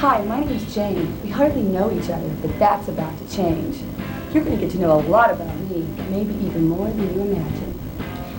Hi, my name's Jane. We hardly know each other, but that's about to change. You're going to get to know a lot about me, maybe even more than you imagine.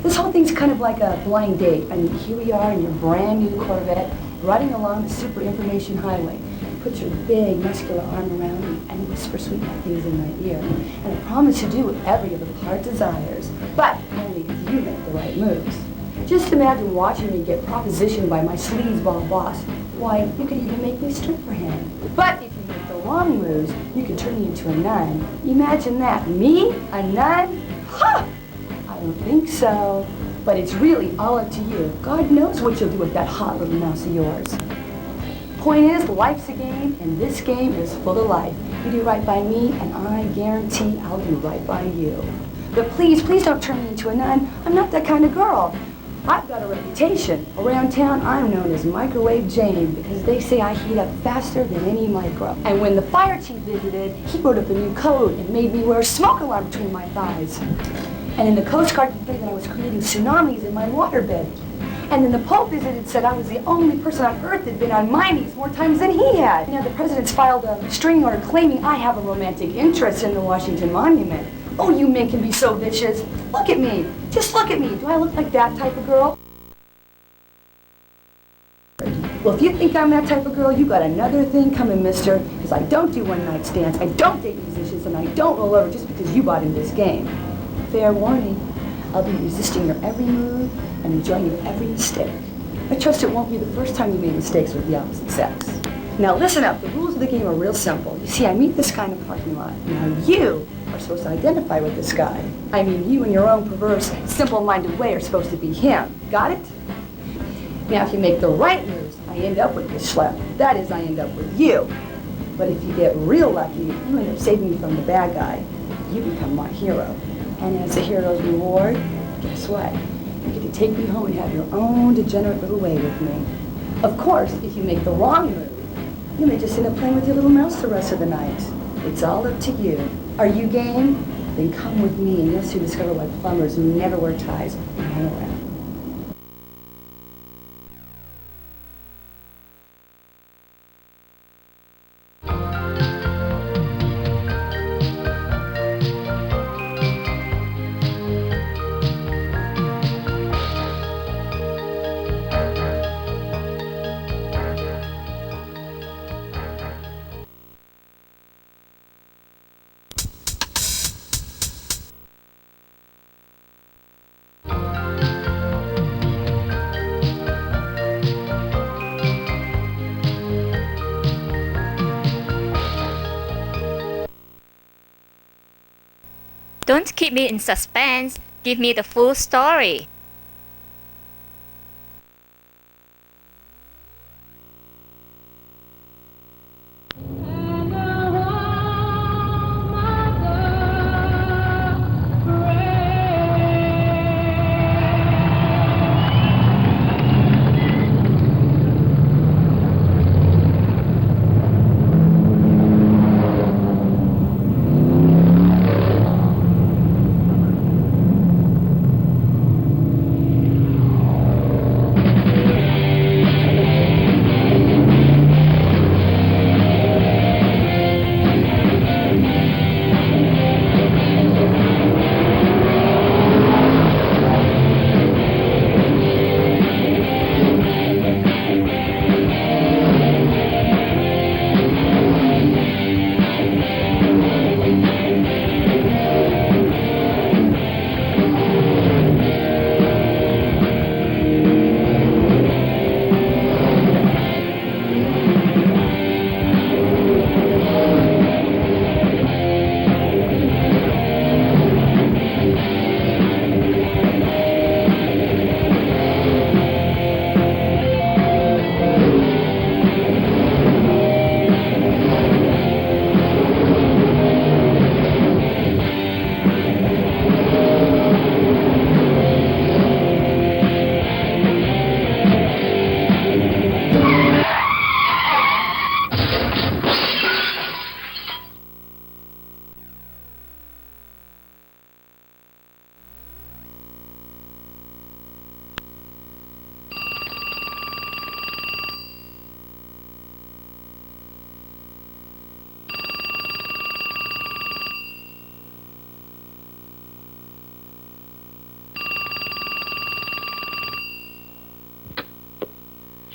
This whole thing's kind of like a blind date. I mean, here we are in your brand new Corvette, riding along the super information highway. You put your big, muscular arm around me and whisper sweet things in my ear. And I promise to do whatever your little heart desires, but only if you make the right moves. Just imagine watching me get propositioned by my sleazeball boss. Why, you could even make me strip for him. But if you make the wrong moves, you could turn me into a nun. Imagine that. Me? A nun? Ha! I don't think so. But it's really all up to you. God knows what you'll do with that hot little mouse of yours. Point is, life's a game, and this game is full of life. You do right by me, and I guarantee I'll do right by you. But please, please don't turn me into a nun. I'm not that kind of girl. I've got a reputation. Around town, I'm known as Microwave Jane because they say I heat up faster than any micro. And when the fire chief visited, he wrote up a new code and made me wear a smoke alarm between my thighs. And then the Coast Guard complained that I was creating tsunamis in my waterbed. And then the Pope visited and said I was the only person on Earth that'd been on my knees more times than he had. Now the president's filed a restraining order claiming I have a romantic interest in the Washington Monument. Oh, you men can be so vicious. Look at me. Just look at me. Do I look like that type of girl? Well, if you think I'm that type of girl, you got another thing coming, mister. Because I don't do one-night stands, I don't date musicians, and I don't roll over just because you bought in this game. Fair warning. I'll be resisting your every move and enjoying your every mistake. I trust it won't be the first time you made mistakes with the opposite sex. Now listen up. The rules of the game are real simple. You see, I meet this guy in a parking lot. Now you are supposed to identify with this guy. I mean, you in your own perverse, simple-minded way are supposed to be him. Got it? Now, if you make the right moves, I end up with this schlep. That is, I end up with you. But if you get real lucky, you end up saving me from the bad guy. You become my hero. And as the hero's reward, guess what? You get to take me home and have your own degenerate little way with me. Of course, if you make the wrong move, you may just end up playing with your little mouse the rest of the night. It's all up to you. Are you game? Then come with me and you'll soon discover why plumbers never wear ties when I'm around. Don't keep me in suspense. Give me the full story.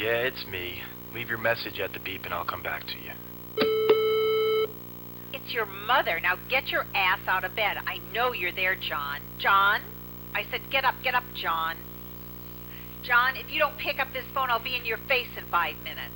Yeah, it's me. Leave your message at the beep and I'll come back to you. It's your mother. Now get your ass out of bed. I know you're there, John. John? I said get up, John. John, if you don't pick up this phone, I'll be in your face in 5 minutes.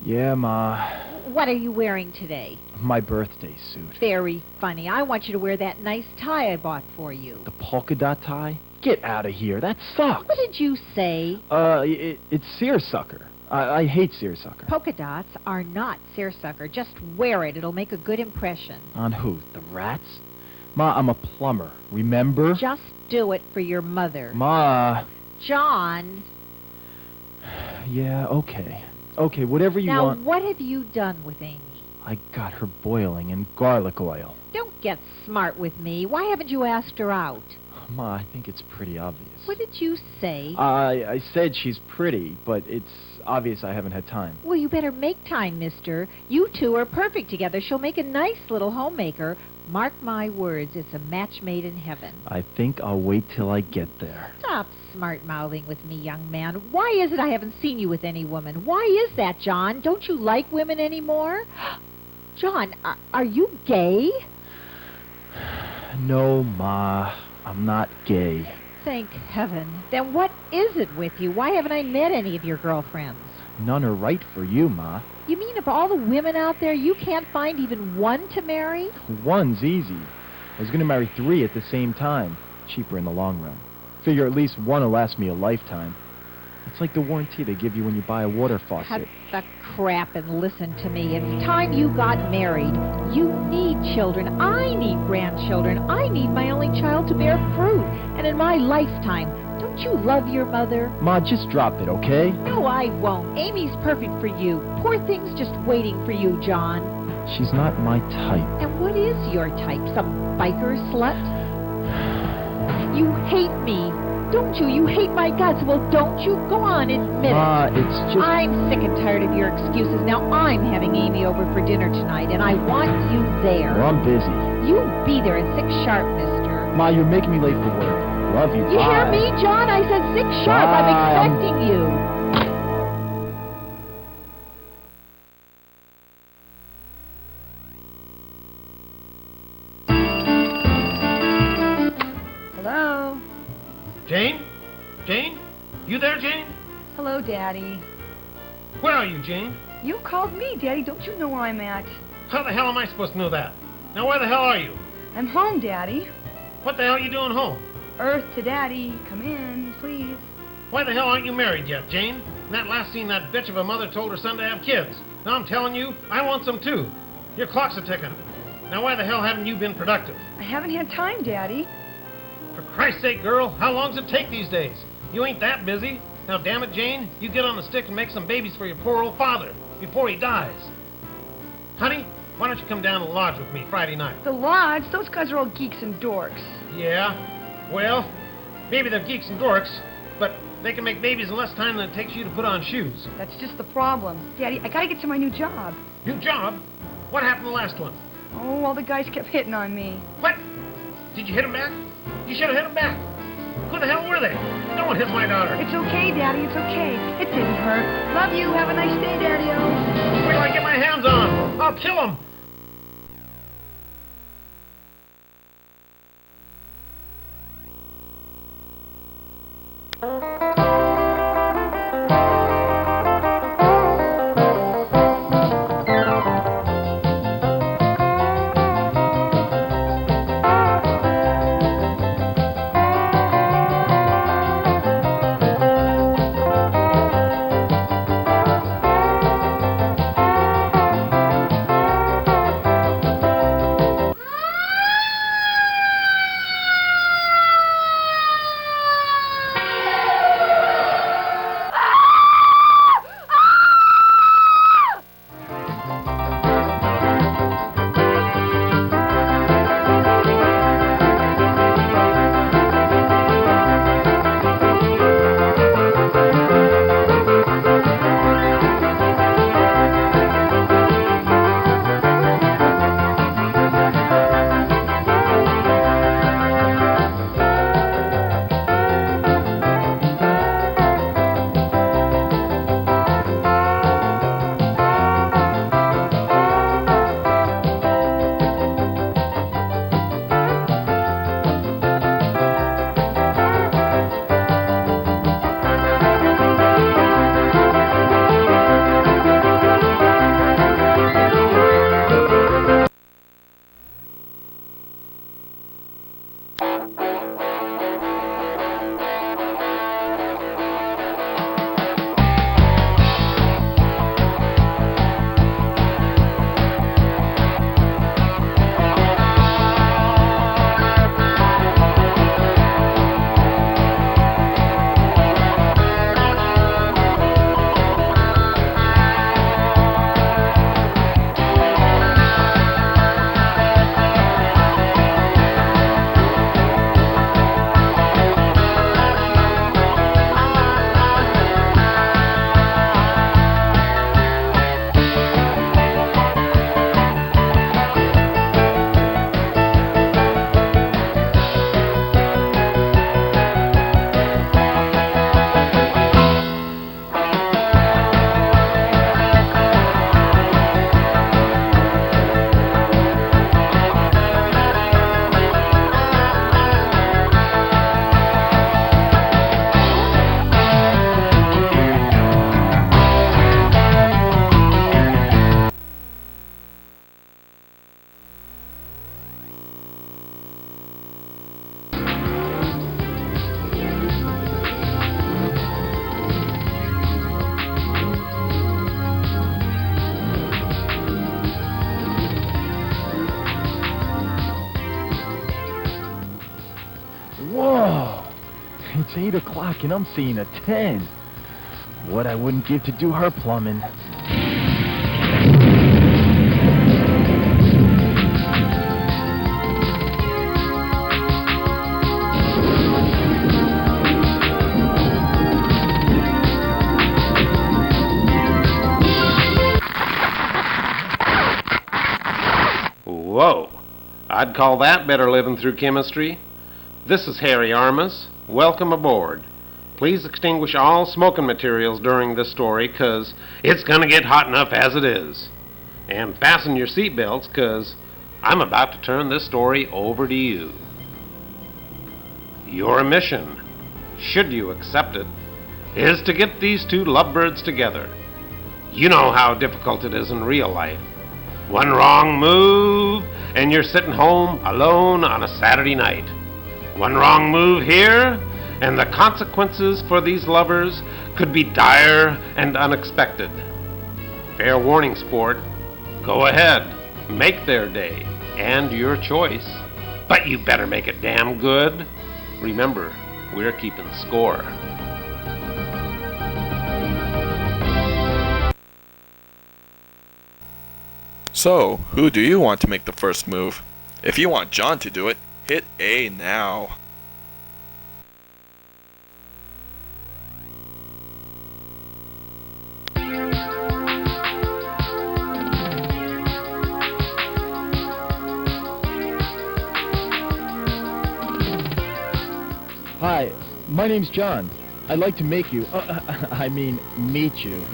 Yeah, Ma. What are you wearing today? My birthday suit. Very funny. I want you to wear that nice tie I bought for you. The polka dot tie? Get out of here. That sucks. What did you say? It's seersucker. I hate seersucker. Polka dots are not seersucker. Just wear it. It'll make a good impression. On who? The rats? Ma, I'm a plumber. Remember? Just do it for your mother. Ma. John. Yeah, okay. Okay, whatever you now, want. Now, what have you done with Amy? I got her boiling in garlic oil. Don't get smart with me. Why haven't you asked her out? Ma, I think it's pretty obvious. What did you say? I said she's pretty, but it's obvious I haven't had time. Well, you better make time, mister. You two are perfect together. She'll make a nice little homemaker. Mark my words, it's a match made in heaven. I think I'll wait till I get there. Stop smart-mouthing with me, young man. Why is it I haven't seen you with any woman? Why is that, John? Don't you like women anymore? John, are you gay? No, Ma. I'm not gay. Thank heaven. Then what is it with you? Why haven't I met any of your girlfriends? None are right for you, Ma. You mean of all the women out there, you can't find even one to marry? One's easy. I was going to marry 3 at the same time. Cheaper in the long run. Figure at least one will last me a lifetime. It's like the warranty they give you when you buy a water faucet. Cut the crap and listen to me. It's time you got married. You need children. I need grandchildren. I need my only child to bear fruit. And in my lifetime, don't you love your mother? Ma, just drop it, okay? No, I won't. Amy's perfect for you. Poor thing's just waiting for you, John. She's not my type. And what is your type? Some biker slut? You hate me. Don't you? You hate my guts. Well, don't you? Go on, admit Ma, it. it's just... I'm sick and tired of your excuses. Now I'm having Amy over for dinner tonight, and I want you there. Well, I'm busy. You be there at 6 sharp, mister. Ma, you're making me late for work. Love you. You Bye. hear me, John? I said 6 sharp. Bye. I'm expecting you. Hello? Jane? Jane? You there, Jane? Hello, Daddy. Where are you, Jane? You called me, Daddy. Don't you know where I'm at? How the hell am I supposed to know that? Now, where the hell are you? I'm home, Daddy. What the hell are you doing home? Earth to Daddy. Come in, please. Why the hell aren't you married yet, Jane? In that last scene, that bitch of a mother told her son to have kids. Now I'm telling you, I want some too. Your clock's a ticking. Now, why the hell haven't you been productive? I haven't had time, Daddy. For Christ's sake, girl, how long does it take these days? You ain't that busy. Now, damn it, Jane, you get on the stick and make some babies for your poor old father before he dies. Honey, why don't you come down to the lodge with me Friday night? The lodge? Those guys are all geeks and dorks. Yeah, well, maybe they're geeks and dorks, but they can make babies in less time than it takes you to put on shoes. That's just the problem. Daddy, I gotta get to my new job. New job? What happened to the last one? Oh, all the guys kept hitting on me. What? Did you hit him back? You should have hit him back. Who the hell were they? No one hit my daughter. It's okay, Daddy, it's okay. It didn't hurt. Love you. Have a nice day, Daddy-o. Wait till I get my hands on him. I'll kill him. It's 8 o'clock and I'm seeing a 10. What I wouldn't give to do her plumbing. Whoa. I'd call that better living through chemistry. This is Harry Armas. Welcome aboard. Please extinguish all smoking materials during this story, 'cause it's gonna get hot enough as it is. And fasten your seatbelts, 'cause I'm about to turn this story over to you. Your mission, should you accept it, is to get these two lovebirds together. You know how difficult it is in real life. One wrong move, and you're sitting home alone on a Saturday night. One wrong move here, and the consequences for these lovers could be dire and unexpected. Fair warning, sport. Go ahead, make their day, and your choice. But you better make it damn good. Remember, we're keeping score. So, who do you want to make the first move? If you want John to do it, hit A now. Hi, my name's John. I'd like to make you, meet you.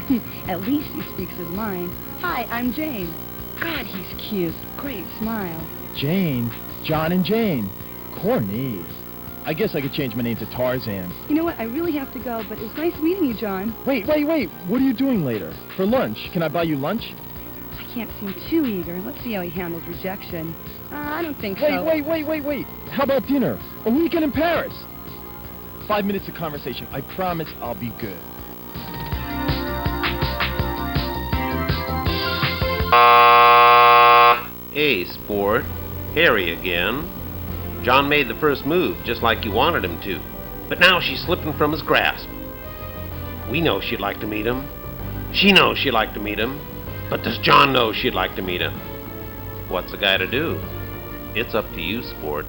At least he speaks his mind. Hi, I'm Jane. God, he's cute. Great smile. Jane? John and Jane. Cornies. I guess I could change my name to Tarzan. You know what? I really have to go, but it's nice meeting you, John. Wait. What are you doing later? For lunch? Can I buy you lunch? I can't seem too eager. Let's see how he handles rejection. I don't think so. Wait. How about dinner? A weekend in Paris? 5 minutes of conversation. I promise I'll be good. Hey, sport. Harry again. John made the first move, just like you wanted him to. But now she's slipping from his grasp. We know she'd like to meet him. She knows she'd like to meet him. But does John know she'd like to meet him? What's a guy to do? It's up to you, sport.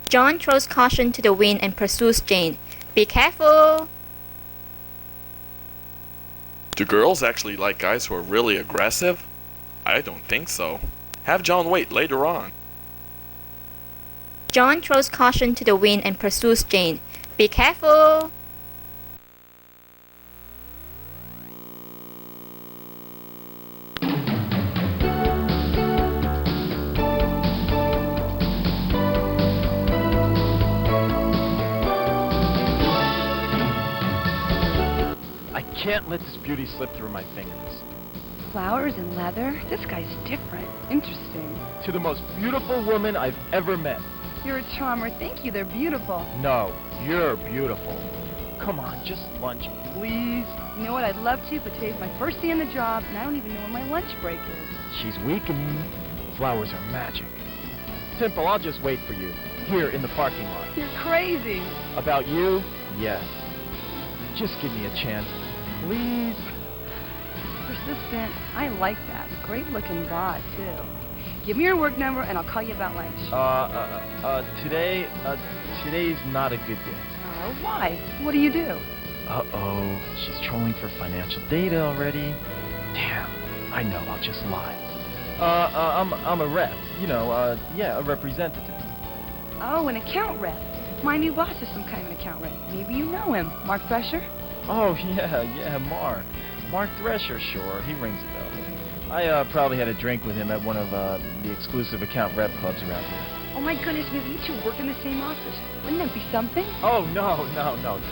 John throws caution to the wind and pursues Jane. Be careful! Do girls actually like guys who are really aggressive? I don't think so. Have John wait later on. John throws caution to the wind and pursues Jane. Be careful! I can't let this beauty slip through my fingers. Flowers and leather? This guy's different. Interesting. To the most beautiful woman I've ever met. You're a charmer. Thank you. They're beautiful. No, you're beautiful. Come on, just lunch, please. You know what? I'd love to, but today's my first day on the job, and I don't even know when my lunch break is. She's weak and flowers are magic. Simple, I'll just wait for you. Here in the parking lot. You're crazy. About you? Yes. Just give me a chance, please. Persistent. I like that. Great looking bod, too. Give me your work number, and I'll call you about lunch. Today's not a good day. Why? What do you do? Uh-oh, she's trolling for financial data already. Damn, I know, I'll just lie. I'm a rep, a representative. Oh, an account rep. My new boss is some kind of an account rep. Maybe you know him. Mark Thresher? Oh, yeah, Mark. Mark Thresher, sure, he rings a bell. I probably had a drink with him at one of the exclusive account rep clubs around here. Oh my goodness, maybe you two work in the same office. Wouldn't that be something? Oh, no,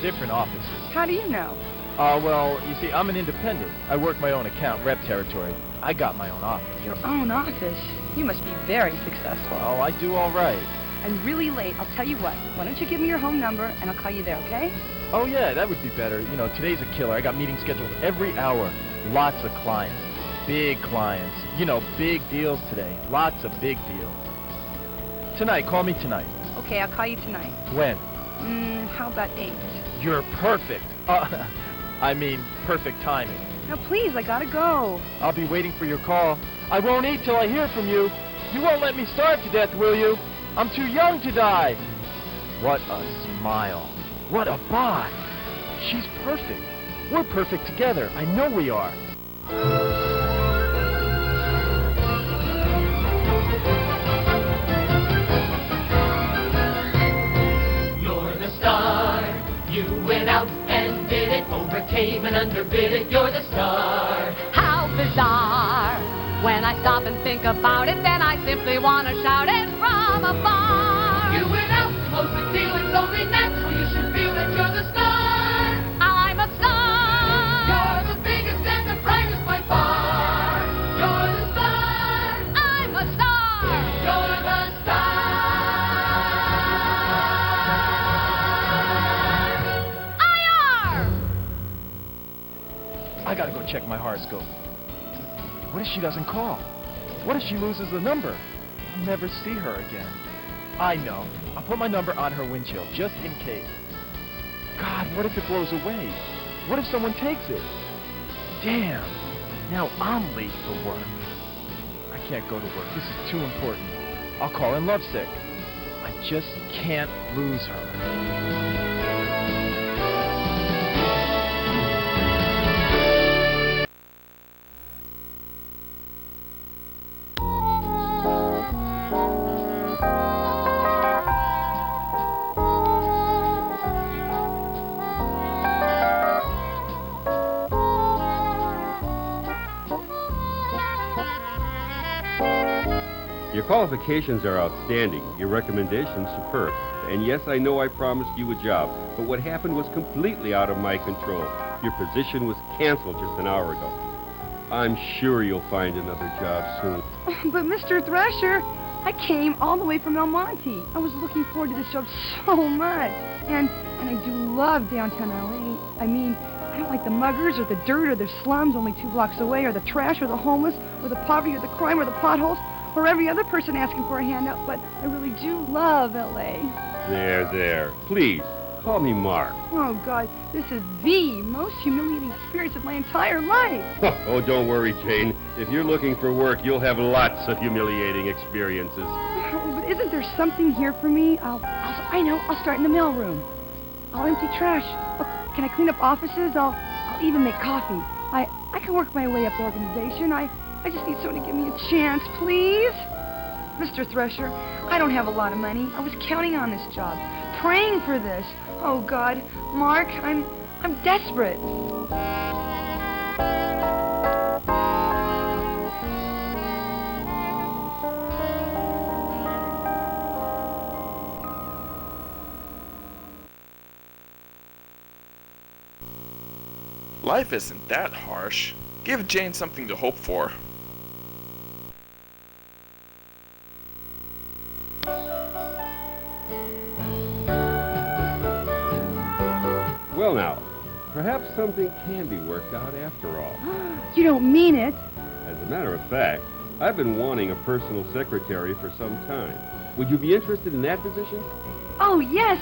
different offices. How do you know? Well, you see, I'm an independent. I work my own account rep territory. I got my own office. Your own office? You must be very successful. Oh, I do all right. I'm really late. I'll tell you what. Why don't you give me your home number, and I'll call you there, okay? Oh, yeah, that would be better. Today's a killer. I got meetings scheduled every hour. Lots of clients. Big clients. Big deals today. Lots of big deals. Tonight, call me tonight. Okay, I'll call you tonight. When? How about 8? You're perfect. I mean, perfect timing. Now, please, I gotta go. I'll be waiting for your call. I won't eat till I hear from you. You won't let me starve to death, will you? I'm too young to die. What a smile. What a bond. She's perfect. We're perfect together. I know we are. You're the star. You went out and did it, overcame and underbid it. You're the star. How bizarre. When I stop and think about it, then I simply want to shout it from afar. You went out to close the deal. It's only natural you should feel that you're the star. I'm a star. You're the biggest and the brightest by far. You're the star. I'm a star. You're the star. I gotta go check my horoscope. What if she doesn't call? What if she loses the number? I'll never see her again. I know. I'll put my number on her windshield, just in case. God, what if it blows away? What if someone takes it? Damn. Now I'm late for work. I can't go to work. This is too important. I'll call in lovesick. I just can't lose her. Your qualifications are outstanding, your recommendations superb. And yes, I know I promised you a job, but what happened was completely out of my control. Your position was canceled just an hour ago. I'm sure you'll find another job soon. But Mr. Thresher, I came all the way from El Monte. I was looking forward to this job so much. And I do love downtown LA. I mean, I don't like the muggers or the dirt or the slums only 2 blocks away, or the trash or the homeless or the poverty or the crime or the potholes or every other person asking for a handout, but I really do love LA. There. Please, call me Mark. Oh, God, this is the most humiliating experience of my entire life. Oh, don't worry, Jane. If you're looking for work, you'll have lots of humiliating experiences. But isn't there something here for me? I know, I'll start in the mailroom. I'll empty trash. Can I clean up offices? I'll even make coffee. I can work my way up the organization. I just need someone to give me a chance, please. Mr. Thresher, I don't have a lot of money. I was counting on this job, praying for this. Oh, God, Mark, I'm desperate. Life isn't that harsh. Give Jane something to hope for. Well now, perhaps something can be worked out after all. You don't mean it. As a matter of fact, I've been wanting a personal secretary for some time. Would you be interested in that position? Oh, yes,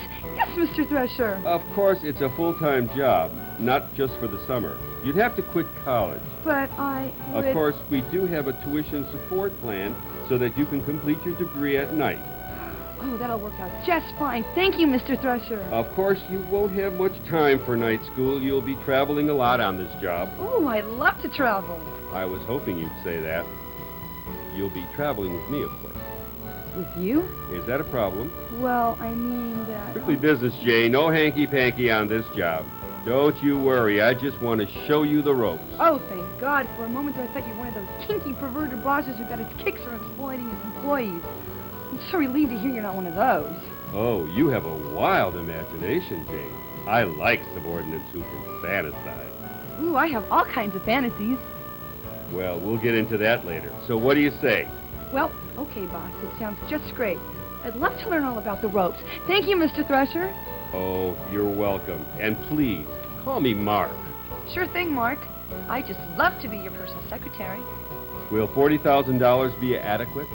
Mr. Thresher. Of course, it's a full-time job, not just for the summer. You'd have to quit college. But I would... Of course, we do have a tuition support plan so that you can complete your degree at night. Oh, that'll work out just fine. Thank you, Mr. Thresher. Of course, you won't have much time for night school. You'll be traveling a lot on this job. Oh, I love to travel. I was hoping you'd say that. You'll be traveling with me, of course. With you? Is that a problem? Well, I mean that... Strictly business, Jay. No hanky-panky on this job. Don't you worry. I just want to show you the ropes. Oh, thank God. For a moment there, I thought you were one of those kinky, perverted bosses who got his kicks from exploiting his employees. I'm so relieved to hear you're not one of those. Oh, you have a wild imagination, Jane. I like subordinates who can fantasize. Ooh, I have all kinds of fantasies. Well, we'll get into that later. So what do you say? Well, okay, boss. It sounds just great. I'd love to learn all about the ropes. Thank you, Mr. Thresher. Oh, you're welcome. And please, call me Mark. Sure thing, Mark. I just love to be your personal secretary. Will $40,000 be adequate?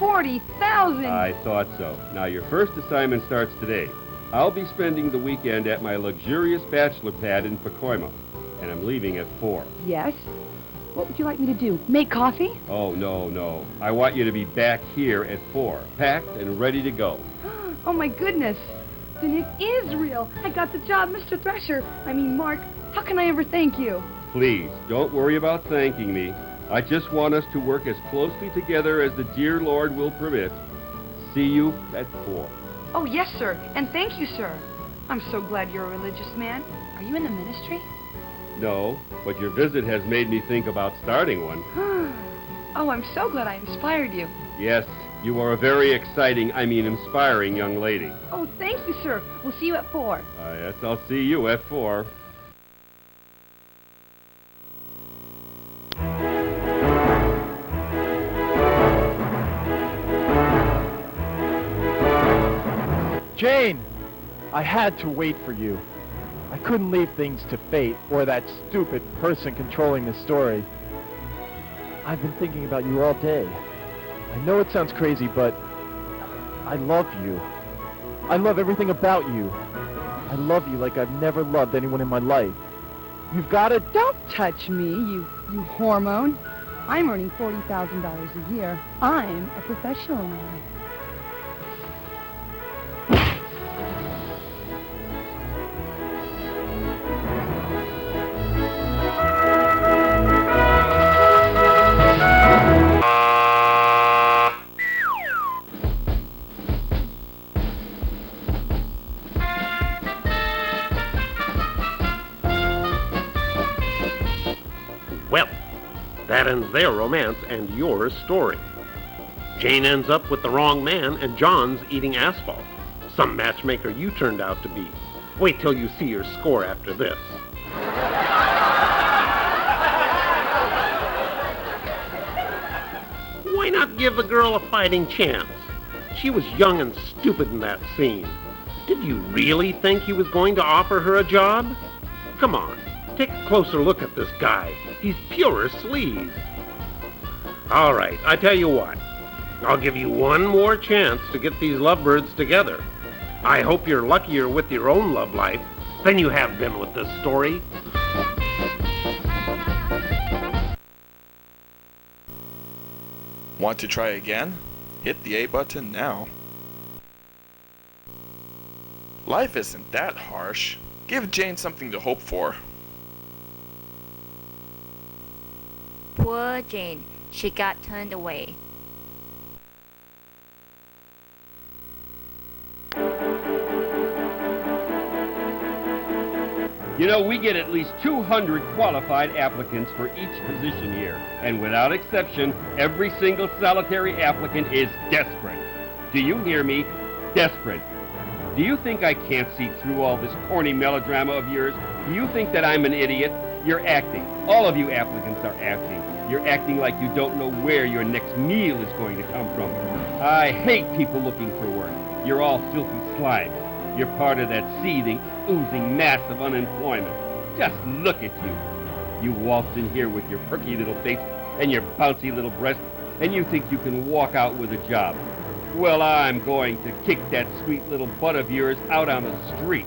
$40,000. I thought so. Now, your first assignment starts today. I'll be spending the weekend at my luxurious bachelor pad in Pacoima, and I'm leaving at 4. Yes? What would you like me to do? Make coffee? Oh, no. I want you to be back here at 4, packed and ready to go. Oh, my goodness. Then it is real. I got the job, Mr. Thresher. Mark, how can I ever thank you? Please, don't worry about thanking me. I just want us to work as closely together as the dear Lord will permit. See you at 4. Oh, yes, sir. And thank you, sir. I'm so glad you're a religious man. Are you in the ministry? No, but your visit has made me think about starting one. Oh, I'm so glad I inspired you. Yes, you are a very exciting, inspiring young lady. Oh, thank you, sir. We'll see you at 4. Yes, I'll see you at 4. Jane! I had to wait for you. I couldn't leave things to fate or that stupid person controlling the story. I've been thinking about you all day. I know it sounds crazy, but I love you. I love everything about you. I love you like I've never loved anyone in my life. You've got to... Don't touch me, you hormone. I'm earning $40,000 a year. I'm a professional now. Well, that ends their romance and your story. Jane ends up with the wrong man and John's eating asphalt. Some matchmaker you turned out to be. Wait till you see your score after this. Why not give the girl a fighting chance? She was young and stupid in that scene. Did you really think he was going to offer her a job? Come on, take a closer look at this guy. He's pure sleaze. All right, I tell you what. I'll give you one more chance to get these lovebirds together. I hope you're luckier with your own love life than you have been with this story. Want to try again? Hit the A button now. Life isn't that harsh. Give Jane something to hope for. Poor Jane. She got turned away. You know, we get at least 200 qualified applicants for each position here. And without exception, every single solitary applicant is desperate. Do you hear me? Desperate. Do you think I can't see through all this corny melodrama of yours? Do you think that I'm an idiot? You're acting. All of you applicants are acting. You're acting like you don't know where your next meal is going to come from. I hate people looking for work. You're all filthy slime. You're part of that seething, oozing mass of unemployment. Just look at you. You waltz in here with your perky little face and your bouncy little breast, and you think you can walk out with a job. Well, I'm going to kick that sweet little butt of yours out on the street.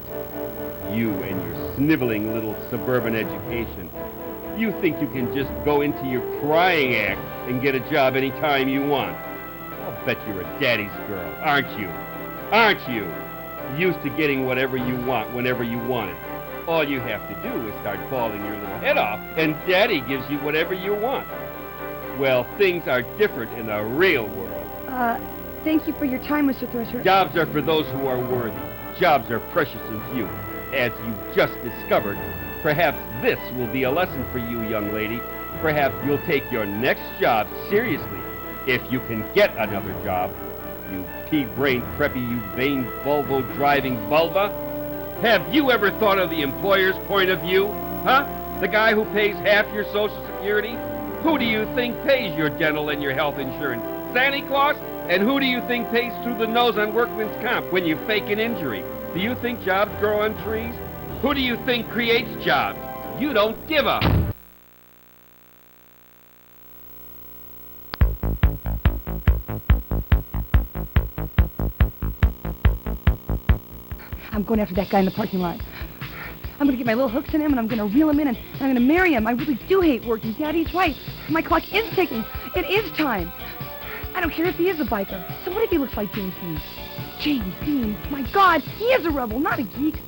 You and your sniveling little suburban education. You think you can just go into your crying act and get a job any time you want. I'll bet you're a daddy's girl, aren't you? Aren't you? Used to getting whatever you want whenever you want it. All you have to do is start bawling your little head off, and Daddy gives you whatever you want. Well, things are different in the real world. Thank you for your time, Mr. Thresher. Jobs are for those who are worthy. Jobs are precious and few. As you've just discovered, perhaps this will be a lesson for you, young lady. Perhaps you'll take your next job seriously, if you can get another job. You pea-brained, preppy, you vain, Volvo-driving vulva. Have you ever thought of the employer's point of view? Huh? The guy who pays half your Social Security? Who do you think pays your dental and your health insurance? Santa Claus? And who do you think pays through the nose on workman's comp when you fake an injury? Do you think jobs grow on trees? Who do you think creates jobs? You don't give a... I'm going after that guy in the parking lot. I'm going to get my little hooks in him, and I'm going to reel him in, and I'm going to marry him. I really do hate working. Daddy's right. My clock is ticking. It is time. I don't care if he is a biker. So what if he looks like James Dean? James Dean? My God, he is a rebel, not a geek.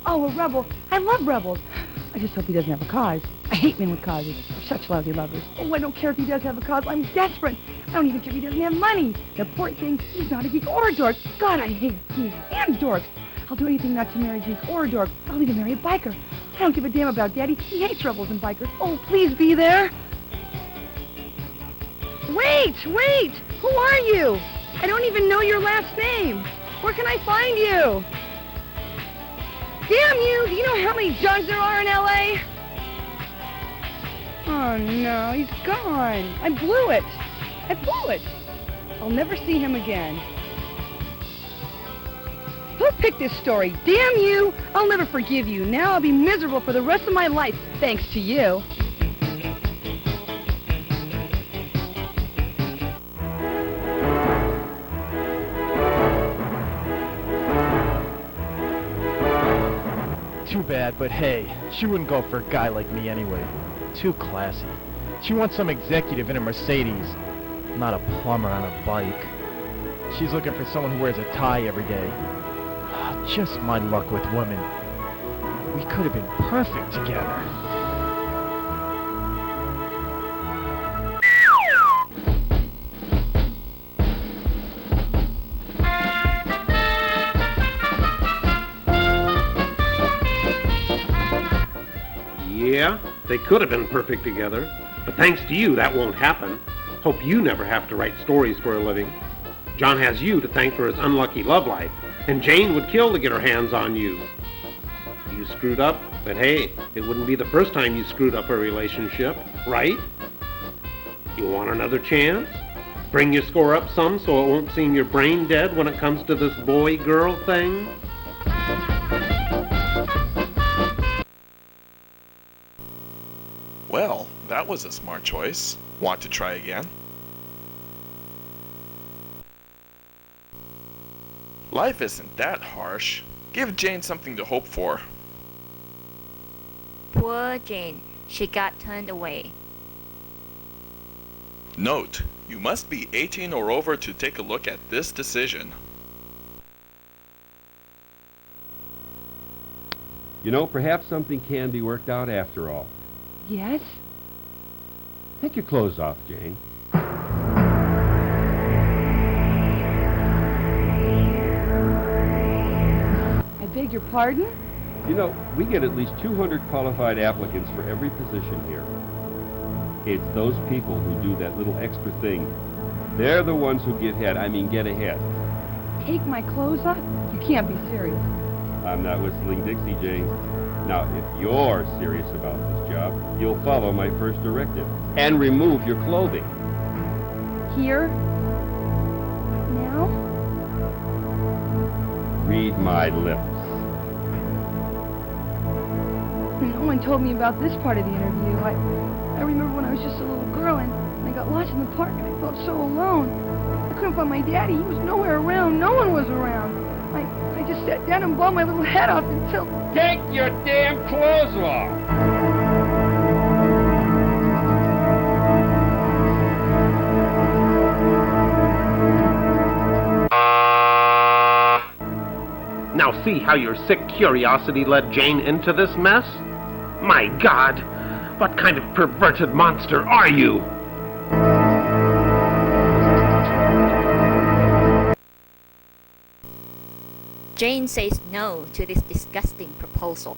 Oh, a rebel. I love rebels. I just hope he doesn't have a cause. I hate men with causes. They're such lousy lovers. Oh, I don't care if he does have a cause. I'm desperate. I don't even care if he doesn't have money. The important thing, he's not a geek or a dork. God, I hate geeks and dorks. I'll do anything not to marry a geek or a dork. I'll even marry a biker. I don't give a damn about Daddy. He hates rebels and bikers. Oh, please be there. Wait! Who are you? I don't even know your last name. Where can I find you? Damn you! Do you know how many Johns there are in L.A.? Oh, no, he's gone. I blew it. I'll never see him again. Who picked this story? Damn you! I'll never forgive you. Now I'll be miserable for the rest of my life, thanks to you. Too bad, but hey, she wouldn't go for a guy like me anyway. Too classy. She wants some executive in a Mercedes, not a plumber on a bike. She's looking for someone who wears a tie every day. Just my luck with women. We could have been perfect together. Yeah, they could have been perfect together, but thanks to you, that won't happen. Hope you never have to write stories for a living. John has you to thank for his unlucky love life, and Jane would kill to get her hands on you. You screwed up, but hey, it wouldn't be the first time you screwed up a relationship, right? You want another chance? Bring your score up some so it won't seem you're brain dead when it comes to this boy-girl thing? Well, that was a smart choice. Want to try again? Life isn't that harsh. Give Jane something to hope for. Poor Jane. She got turned away. Note, you must be 18 or over to take a look at this decision. You know, perhaps something can be worked out after all. Yes? Take your clothes off, Jane. I beg your pardon? You know, we get at least 200 qualified applicants for every position here. It's those people who do that little extra thing. They're the ones who get ahead. Take my clothes off? You can't be serious. I'm not whistling Dixie, Jane. Now, if you're serious about this job, you'll follow my first directive and remove your clothing. Here? Now? Read my lips. No one told me about this part of the interview. I remember when I was just a little girl and I got lost in the park and I felt so alone. I couldn't find my daddy. He was nowhere around. No one was around. I just sat down and blew my little head off until... Take your damn clothes off! Now see how your sick curiosity led Jane into this mess? My God, what kind of perverted monster are you? Jane says no to this disgusting proposal.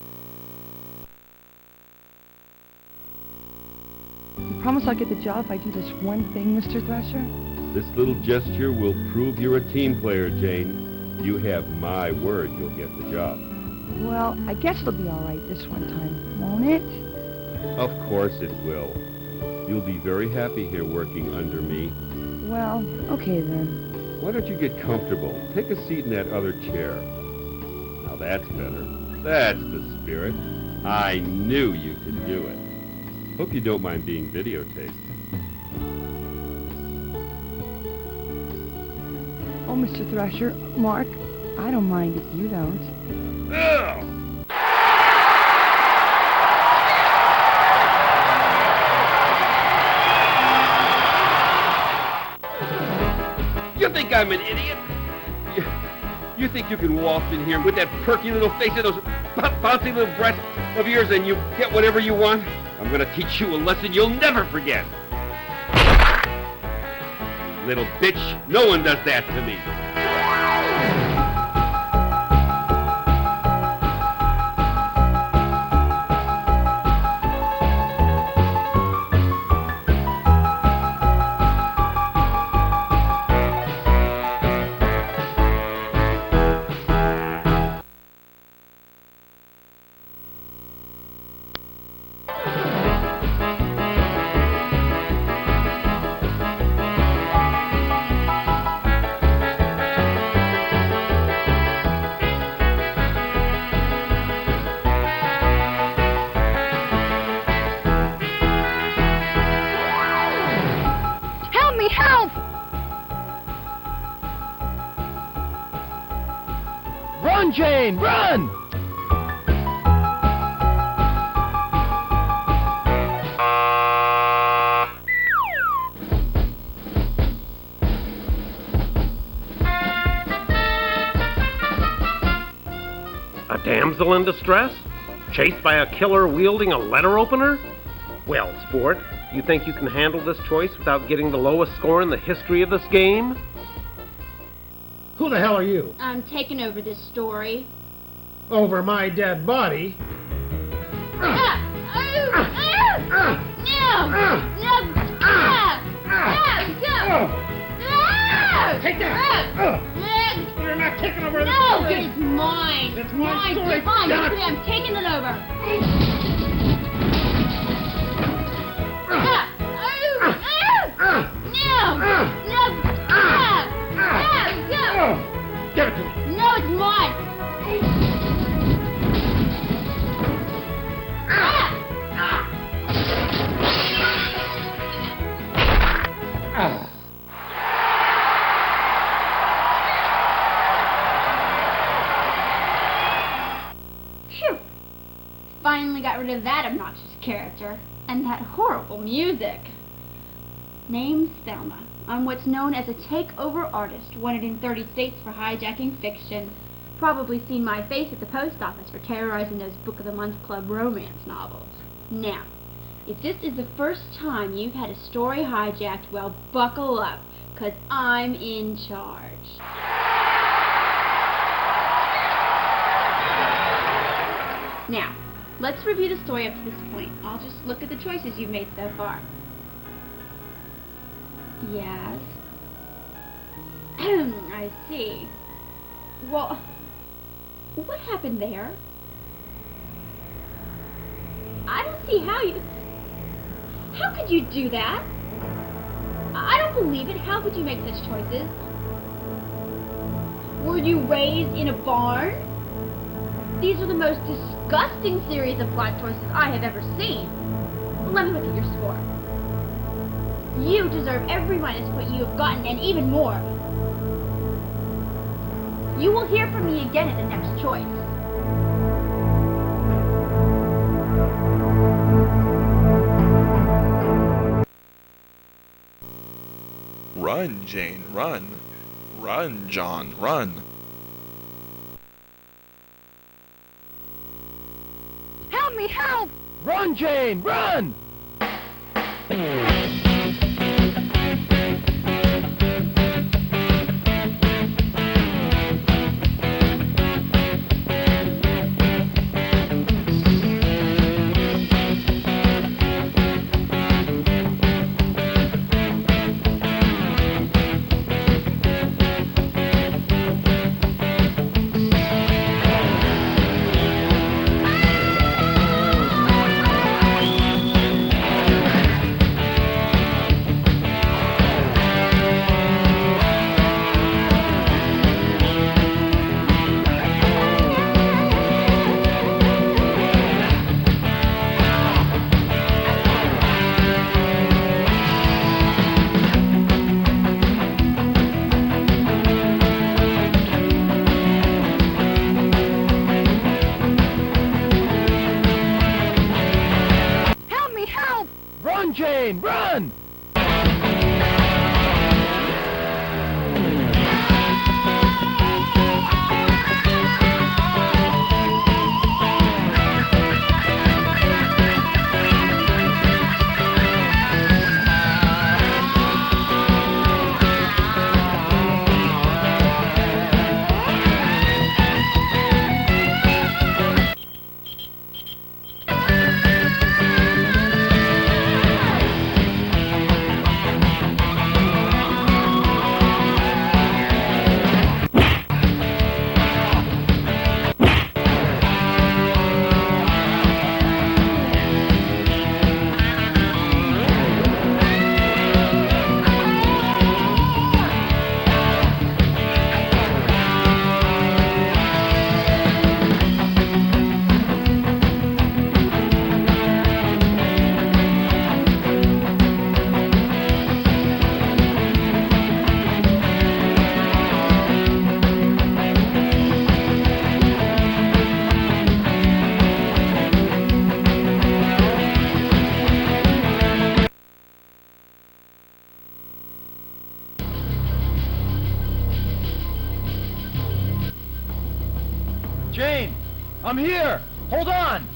You promise I'll get the job if I do this one thing, Mr. Thrasher? This little gesture will prove you're a team player, Jane. You have my word you'll get the job. Well, I guess it'll be all right this one time, won't it? Of course it will. You'll be very happy here working under me. Well, okay then. Why don't you get comfortable? Take a seat in that other chair. Now that's better. That's the spirit. I knew you could do it. Hope you don't mind being videotaped. Oh, Mr. Thrasher, Mark, I don't mind if you don't. Ugh! You think I'm an idiot? You think you can waltz in here with that perky little face and those bouncy little breasts of yours and you get whatever you want? I'm gonna teach you a lesson you'll never forget. Little bitch, no one does that to me. Help! Run, Jane, run! A damsel in distress? Chased by a killer wielding a letter opener? Well, sport, you think you can handle this choice without getting the lowest score in the history of this game? Who the hell are you? I'm taking over this story. Over my dead body? Take that! You're not taking over the story! No, it's mine! It's my story! It's mine! Damn it. I'm taking it over! Give it to me! No, it's mine! Phew! Finally got rid of that obnoxious character. And that horrible music. Name's Thelma. I'm what's known as a takeover artist, wanted in 30 states for hijacking fiction. Probably seen my face at the post office for terrorizing those Book of the Month Club romance novels. Now, if this is the first time you've had a story hijacked, well, buckle up, 'cause I'm in charge. Now, let's review the story up to this point. I'll just look at the choices you've made so far. Yes. I see. Well, what happened there? I don't see how you... How could you do that? I don't believe it. How could you make such choices? Were you raised in a barn? These are the most disgusting series of plot choices I have ever seen. Let me look at your score. You deserve every minus point you have gotten, and even more. You will hear from me again at the next choice. Run, Jane, run. Run, John, run. Help me, help! Run, Jane, run! Run, Jane, run! Jane, I'm here! Hold on!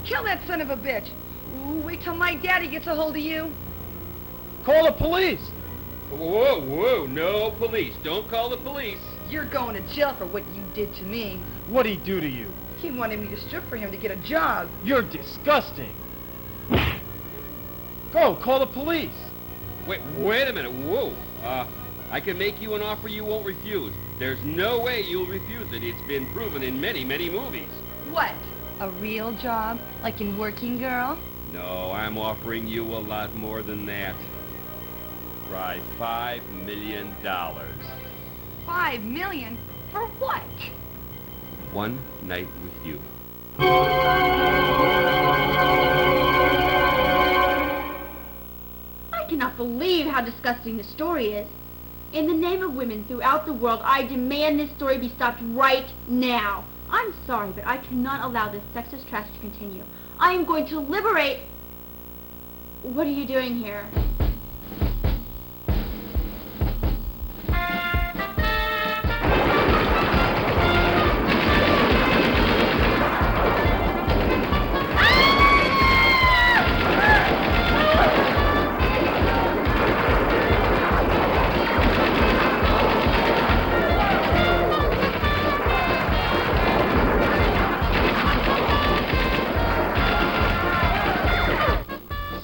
Kill that son of a bitch. Ooh, wait till my daddy gets a hold of you. Call the police! Whoa, whoa, no police. Don't call the police. You're going to jail for what you did to me. What'd he do to you? He wanted me to strip for him to get a job. You're disgusting. Go, call the police. Wait a minute. Whoa. I can make you an offer you won't refuse. There's no way you'll refuse it. It's been proven in many, many movies. What? A real job? Like in Working Girl? No, I'm offering you a lot more than that. Try $5 million. $5 million? For what? One night with you. I cannot believe how disgusting this story is. In the name of women throughout the world, I demand this story be stopped right now. I'm sorry, but I cannot allow this sexist trash to continue. I am going to liberate... What are you doing here?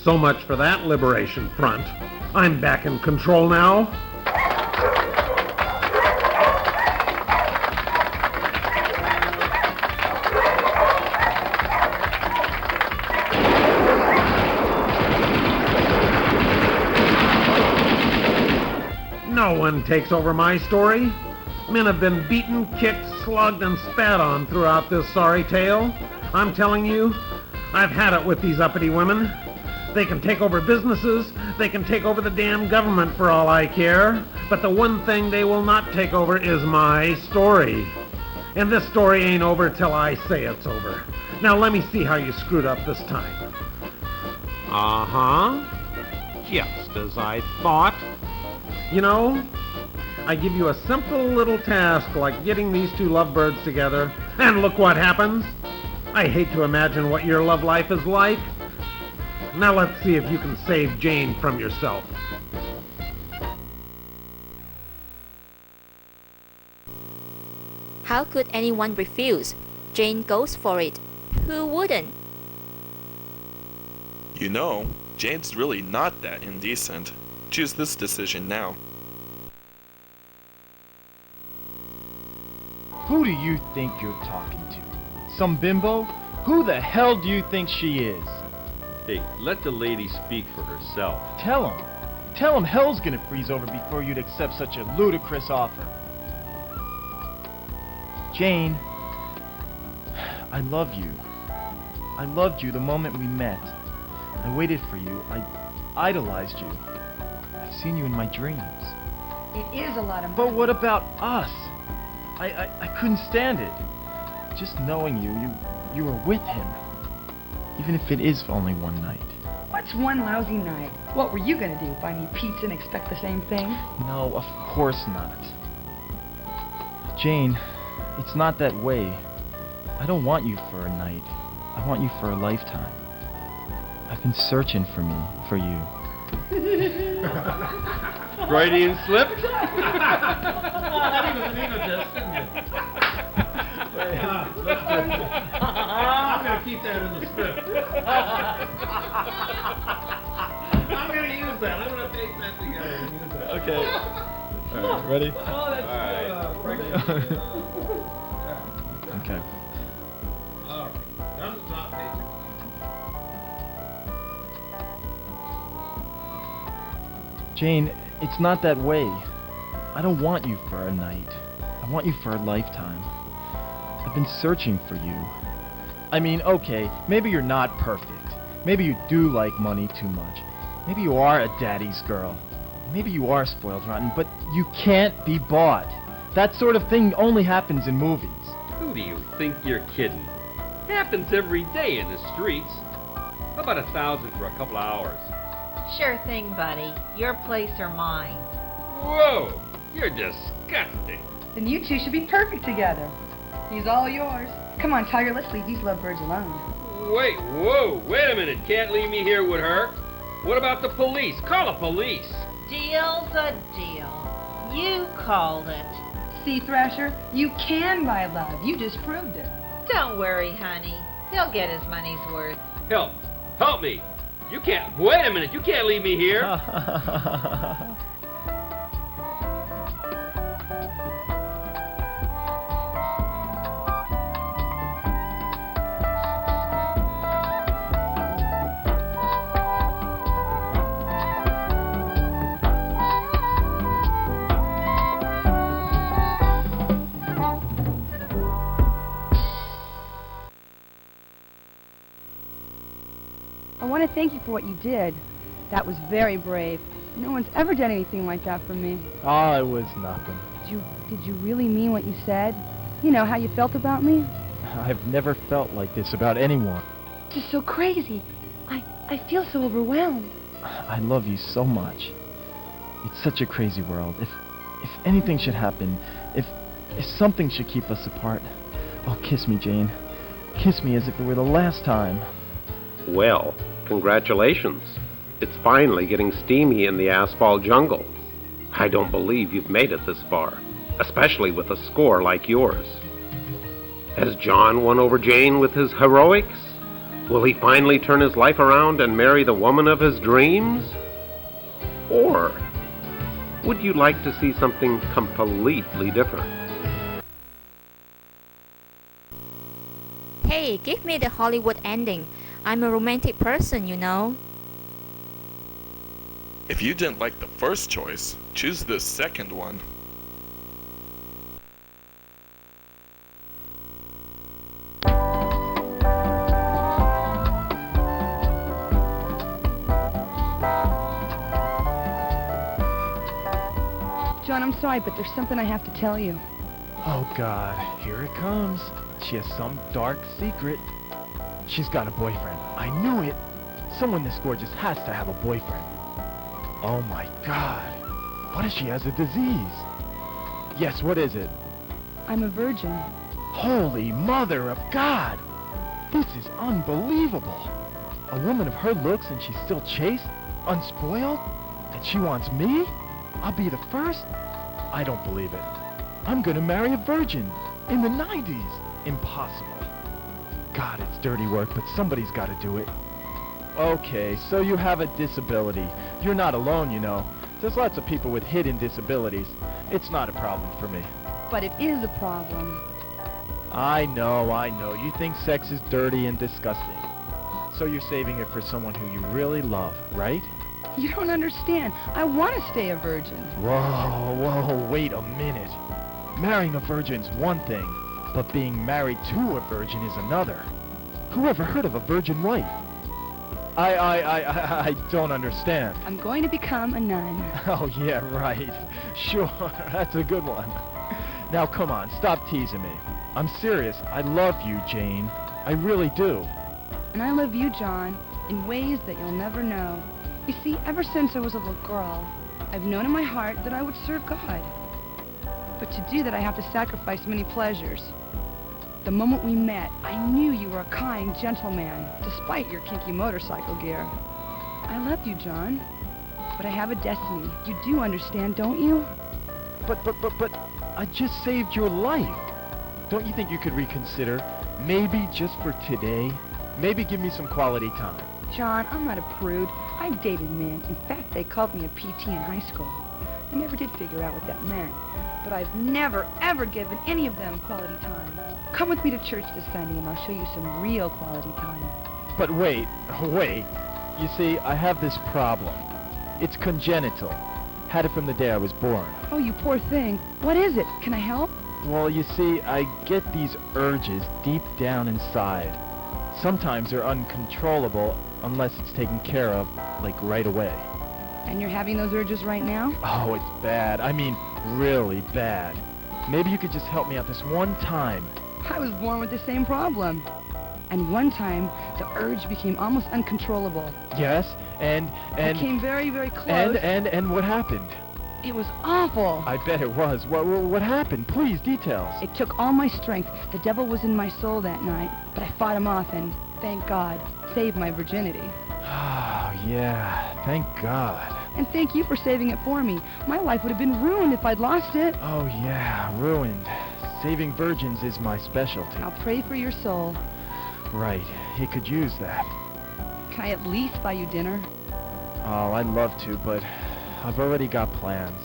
So much for that liberation front. I'm back in control now. No one takes over my story. Men have been beaten, kicked, slugged, and spat on throughout this sorry tale. I'm telling you, I've had it with these uppity women. They can take over businesses, they can take over the damn government for all I care, but the one thing they will not take over is my story. And this story ain't over till I say it's over. Now let me see how you screwed up this time. Uh-huh. Just as I thought. You know, I give you a simple little task like getting these two lovebirds together, and look what happens. I hate to imagine what your love life is like. Now let's see if you can save Jane from yourself. How could anyone refuse? Jane goes for it. Who wouldn't? You know, Jane's really not that indecent. Choose this decision now. Who do you think you're talking to? Some bimbo? Who the hell do you think she is? Hey, let the lady speak for herself. Tell him. Tell him hell's gonna freeze over before you'd accept such a ludicrous offer. Jane, I love you. I loved you the moment we met. I waited for you. I idolized you. I've seen you in my dreams. It is a lot of money. But what about us? I couldn't stand it. Just knowing you were with him. Even if it is only one night. What's one lousy night? What were you gonna do? Buy me pizza and expect the same thing? No, of course not. Jane, it's not that way. I don't want you for a night. I want you for a lifetime. I've been searching for you. Freudian slip? That was an egotist, didn't it? I'm going to keep that in the script. I'm going to use that. I'm going to take that together and use that. Okay. All right, ready? Oh, that's Okay. All right. Down to the top, take it. Jane, it's not that way. I don't want you for a night. I want you for a lifetime. I've been searching for you. I mean, okay, maybe you're not perfect. Maybe you do like money too much. Maybe you are a daddy's girl. Maybe you are spoiled rotten, but you can't be bought. That sort of thing only happens in movies. Who do you think you're kidding? Happens every day in the streets. How about 1,000 for a couple of hours? Sure thing, buddy. Your place or mine. Whoa! You're disgusting. Then you two should be perfect together. He's all yours. Come on, Tiger, let's leave these lovebirds alone. Wait a minute. Can't leave me here with her. What about the police? Call the police. Deal's a deal. You called it. See, Thrasher, you can buy love. You just proved it. Don't worry, honey. He'll get his money's worth. Help me. You can't, wait a minute. You can't leave me here. I want to thank you for what you did. That was very brave. No one's ever done anything like that for me. Oh, it was nothing. Did you really mean what you said? You know, how you felt about me? I've never felt like this about anyone. This is so crazy. I feel so overwhelmed. I love you so much. It's such a crazy world. If anything should happen, if something should keep us apart, oh, kiss me, Jane. Kiss me as if it were the last time. Well, congratulations. It's finally getting steamy in the asphalt jungle. I don't believe you've made it this far, especially with a score like yours. Has John won over Jane with his heroics? Will he finally turn his life around and marry the woman of his dreams? Or would you like to see something completely different? Hey, give me the Hollywood ending. I'm a romantic person, you know. If you didn't like the first choice, choose the second one. John, I'm sorry, but there's something I have to tell you. Oh, God. Here it comes. She has some dark secret. She's got a boyfriend. I knew it. Someone this gorgeous has to have a boyfriend. Oh, my God. What if she has a disease? Yes, what is it? I'm a virgin. Holy Mother of God! This is unbelievable. A woman of her looks and she's still chaste, unspoiled, and she wants me? I'll be the first? I don't believe it. I'm gonna marry a virgin in the 90s. Impossible. God, it's dirty work, but somebody's gotta do it. Okay, so you have a disability. You're not alone, you know. There's lots of people with hidden disabilities. It's not a problem for me. But it is a problem. I know. You think sex is dirty and disgusting. So you're saving it for someone who you really love, right? You don't understand. I want to stay a virgin. Whoa, wait a minute. Marrying a virgin's one thing, but being married to a virgin is another. Who ever heard of a virgin wife? I don't understand. I'm going to become a nun. Oh, yeah, right. Sure, that's a good one. Now, come on, stop teasing me. I'm serious. I love you, Jane. I really do. And I love you, John, in ways that you'll never know. You see, ever since I was a little girl, I've known in my heart that I would serve God. But to do that, I have to sacrifice many pleasures. The moment we met, I knew you were a kind, gentle man, despite your kinky motorcycle gear. I love you, John, but I have a destiny. You do understand, don't you? But, I just saved your life. Don't you think you could reconsider? Maybe just for today? Maybe give me some quality time. John, I'm not a prude. I've dated men. In fact, they called me a PT in high school. I never did figure out what that meant. But I've never, ever given any of them quality time. Come with me to church this Sunday and I'll show you some real quality time. But wait. You see, I have this problem. It's congenital. Had it from the day I was born. Oh, you poor thing. What is it? Can I help? Well, you see, I get these urges deep down inside. Sometimes they're uncontrollable unless it's taken care of, like right away. And you're having those urges right now? Oh, it's bad. I mean, really bad. Maybe you could just help me out this one time. I was born with the same problem. And one time, the urge became almost uncontrollable. Yes, and... I came very, very close. And what happened? It was awful. I bet it was. What happened? Please, details. It took all my strength. The devil was in my soul that night. But I fought him off and, thank God, saved my virginity. Oh, yeah. Thank God. And thank you for saving it for me. My life would have been ruined if I'd lost it. Oh, yeah. Ruined. Saving virgins is my specialty. I'll pray for your soul. Right. He could use that. Can I at least buy you dinner? Oh, I'd love to, but I've already got plans.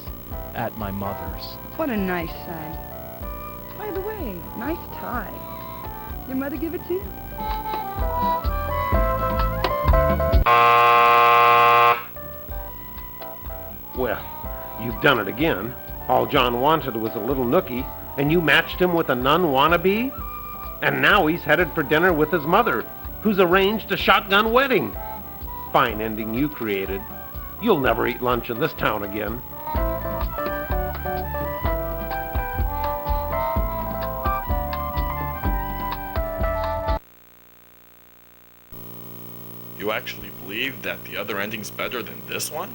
At my mother's. What a nice son. By the way, nice tie. Your mother give it to you? Well, you've done it again. All John wanted was a little nookie, and you matched him with a nun wannabe? And now he's headed for dinner with his mother, who's arranged a shotgun wedding. Fine ending you created. You'll never eat lunch in this town again. You actually believe that the other ending's better than this one?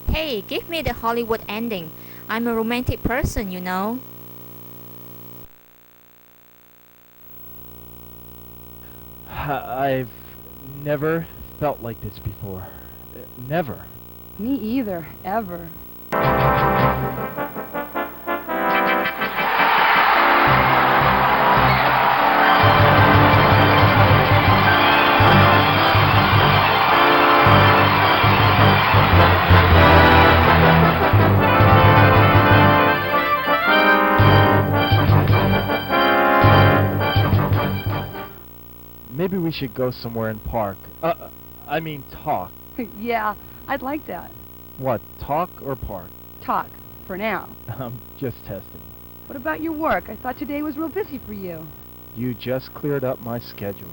Hey, give me the Hollywood ending. I'm a romantic person, you know. I've never felt like this before. Never. Me either, ever. Maybe we should go somewhere and park. I mean talk. Yeah, I'd like that. What, talk or park? Talk, for now. I'm just testing. What about your work? I thought today was real busy for you. You just cleared up my schedule.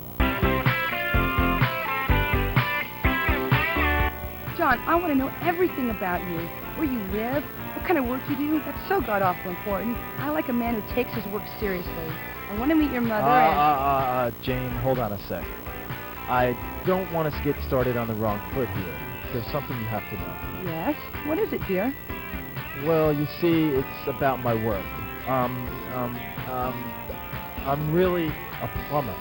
John, I want to know everything about you. Where you live, what kind of work you do. That's so god-awful important. I like a man who takes his work seriously. I want to meet your mother and... Jane, hold on a sec. I don't want us to get started on the wrong foot here. there's something you have to know. Yes? What is it, dear? Well, you see, it's about my work. I'm really a plumber.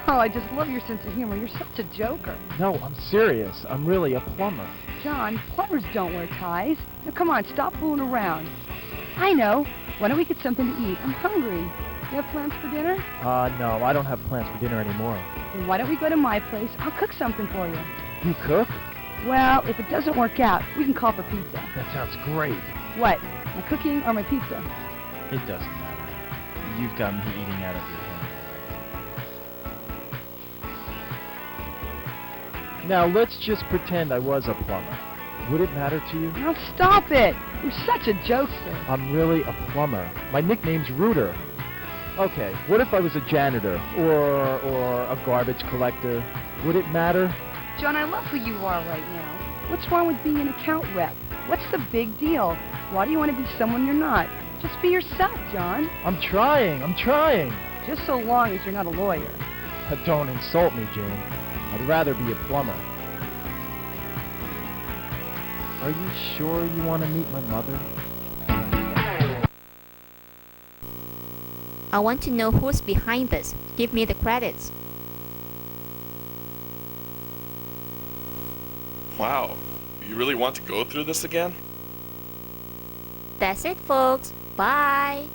Oh, I just love your sense of humor. You're such a joker. No, I'm serious. I'm really a plumber. John, plumbers don't wear ties. Now, come on, stop fooling around. I know. Why don't we get something to eat? I'm hungry. You have plans for dinner? No, I don't have plans for dinner anymore. Then why don't we go to my place? I'll cook something for you. You cook? Well, if it doesn't work out, we can call for pizza. That sounds great. What? My cooking or my pizza? It doesn't matter. You've got me eating out of your hand. Now, let's just pretend I was a plumber. Would it matter to you? Now stop it! You're such a jokester. I'm really a plumber. My nickname's Rooter. Okay, what if I was a janitor or a garbage collector? Would it matter? John, I love who you are right now. What's wrong with being an account rep? What's the big deal? Why do you want to be someone you're not? Just be yourself, John. I'm trying. Just so long as you're not a lawyer. Don't insult me, Jane. I'd rather be a plumber. Are you sure you want to meet my mother? I want to know who's behind this. Give me the credits. Wow, you really want to go through this again? That's it, folks. Bye.